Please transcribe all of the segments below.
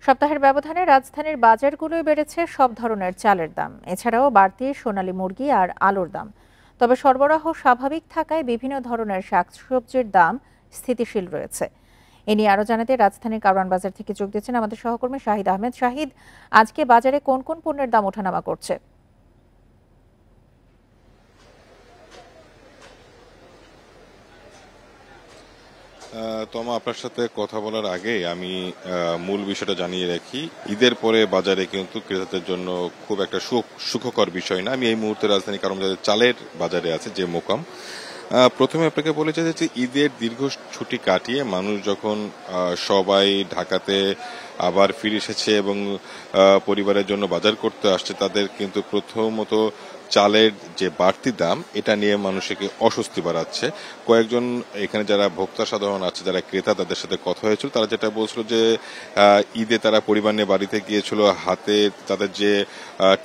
সপ্তাহের ব্যবধানে রাজধানীর বাজারগুলোয় বেড়েছে সব ধরনের চালের দাম। এছাড়াও বাড়তি সোনালী মুরগি আর আলুর দাম। তবে সরবরাহ স্বাভাবিক থাকায় বিভিন্ন ধরনের শাকসবজির দাম স্থিতিশীল রয়েছে। এ নিয়ে আরও জানাতে রাজধানীর কারওয়ান বাজার থেকে যোগ দিচ্ছেন আমাদের সহকর্মী শাহিদ আহমেদ। শাহিদ, আজকে বাজারে কোন কোন পণ্যের দাম ওঠানামা করছে? তমা, আপনার সাথে কথা বলার আগে আমি মূল বিষয়টা জানিয়ে রাখি। ঈদের পরে বাজারে কিন্তু ক্রেতাদের জন্য খুব একটা সুখকর বিষয় না। আমি এই মুহূর্তে রাজধানী কারণ চালের বাজারে আছে যে মোকাম। প্রথমে আপনাকে বলে যে ঈদের দীর্ঘ ছুটি কাটিয়ে মানুষ যখন সবাই ঢাকাতে আবার ফিরে এসেছে এবং পরিবারের জন্য বাজার করতে আসছে, তাদের কিন্তু প্রথমত চালের যে বাড়তি দাম এটা নিয়ে মানুষকে অস্বস্তি বাড়াচ্ছে। কয়েকজন এখানে যারা ভোক্তা সাধারণ আছে, যারা ক্রেতা, তাদের সাথে কথা হয়েছিল। তারা যেটা বলছিল যে ঈদে তারা পরিবার নিয়ে বাড়িতে গিয়েছিল, হাতে তাদের যে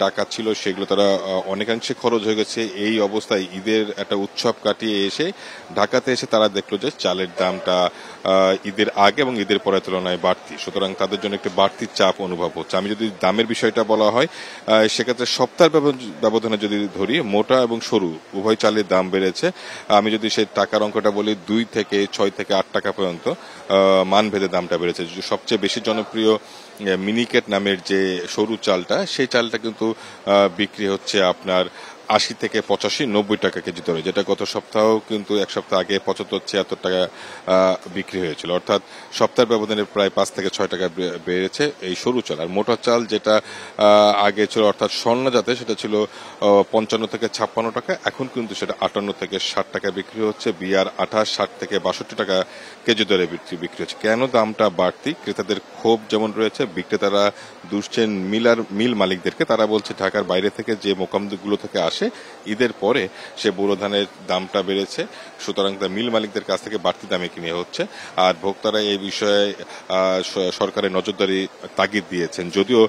টাকা ছিল সেগুলো তারা অনেকাংশে খরচ হয়ে গেছে। এই অবস্থায় ঈদের একটা উৎসব কাটিয়ে এসে ঢাকাতে এসে তারা দেখলো যে চালের দামটা ঈদের আগে এবং ঈদের পরের তুলনায় বাড়তি, সুতরাং তাদের জন্য একটি বাড়তি চাপ অনুভব হচ্ছে। আমি যদি দামের বিষয়টা বলা হয়, সেক্ষেত্রে সপ্তাহের ব্যবধানে যদি ধরি, মোটা এবং সরু উভয় চালের দাম বেড়েছে। আমি যদি সেই টাকার অঙ্কটা বলি, 2 থেকে 6 থেকে 8 টাকা পর্যন্ত মানভেদে দামটা বেড়েছে। সবচেয়ে বেশি জনপ্রিয় মিনিকেট নামের যে সরু চালটা, সেই চালটা কিন্তু বিক্রি হচ্ছে আপনার 80 থেকে 85, 90 টাকা কেজি দরে, যেটা গত সপ্তাহ কিন্তু এক সপ্তাহ আগে 75-76 টাকা বিক্রি হয়েছিল। অর্থাৎ সপ্তাহের ব্যবধানে প্রায় 5 থেকে 6 টাকা বেড়েছে এই সরু চাল। আর মোটা চাল যেটা আগে ছিল, অর্থাৎ স্বর্ণ জাতে, সেটা ছিল 55 থেকে 56 টাকা, এখন কিন্তু সেটা 58 থেকে 60 টাকা বিক্রি হচ্ছে। বিয়ার 28, 60 থেকে 62 টাকা কেজি দরে বিক্রি হচ্ছে। কেন দামটা বাড়তি? ক্রেতাদের ক্ষোভ যেমন রয়েছে, বিক্রেতারা দুষছেন মিল মালিকদেরকে। তারা বলছে ঢাকার বাইরে থেকে যে মোকামগুলো থেকে আসে, ঈদের পরে সে বোরো ধানের দামটা বেড়েছে, সুতরাং তা মিল মালিকদের কাছ থেকে বাড়তি দামে কিনে হচ্ছে। আর ভোক্তারা এই বিষয়ে সরকারের নজরদারি তাগিদ দিয়েছেন, যদিও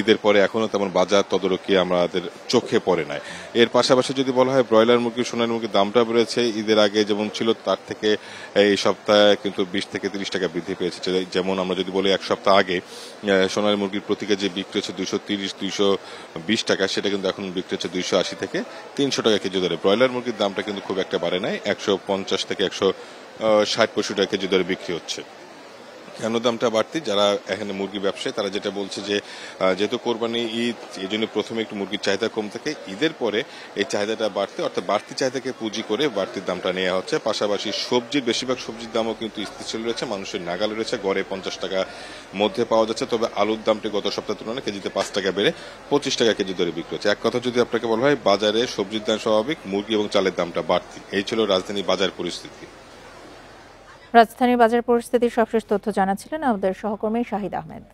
ঈদের পরে এখনো তেমন বাজার তদারকি আমাদের চোখে পড়ে নাই। এর পাশাপাশি যদি বলা হয়, ব্রয়লার মুরগি, সোনালী মুরগির দামটা বেড়েছে। ঈদের আগে যেমন ছিল তার থেকে এই সপ্তাহে কিন্তু 20 থেকে 30 টাকা বৃদ্ধি পেয়েছে। যেমন আমরা যদি বলি, এক সপ্তাহ আগে সোনালী মুরগির প্রতি কেজি বিক্রি হচ্ছে 230-220 টাকা, সেটা কিন্তু এখন বিক্রি হচ্ছে 280 থেকে 300 টাকা কেজি দরে। ব্রয়লার মুরগির দামটা কিন্তু খুব একটা বাড়ে নাই, 150 থেকে 160-65 টাকা কেজি দরে বিক্রি হচ্ছে। কেন দামটা বাড়তি? যারা এখানে মুরগি ব্যবসায়ী তারা যেটা বলছে যে যেহেতু কোরবানি ঈদ, এই জন্য প্রথমে একটু মুরগির চাহিদা কম থাকে, ঈদের পরে এই চাহিদাটা বাড়তে, অর্থাৎ বাড়তি চাহিদাকে পুঁজি করে বাড়তি দামটা নেওয়া হচ্ছে। পাশাপাশি বেশিরভাগ সবজির দামও কিন্তু স্থিতিশীল রয়েছে, মানুষের নাগালে রয়েছে, গড়ে 50 টাকা মধ্যে পাওয়া যাচ্ছে। তবে আলুর দামটি গত সপ্তাহের তুলনায় কেজিতে 5 টাকা বেড়ে 25 টাকা কেজি দরে বিক্রি হচ্ছে। এক কথা যদি আপনাকে বলা হয়, বাজারে সবজির দাম স্বাভাবিক, মুরগি এবং চালের দামটা বাড়তি। এই ছিল রাজধানী বাজার পরিস্থিতি। রাজধানীর বাজার পরিস্থিতির সবশেষ তথ্য জানাচ্ছিলেন আমাদের সহকর্মী শাহিদ আহমেদ।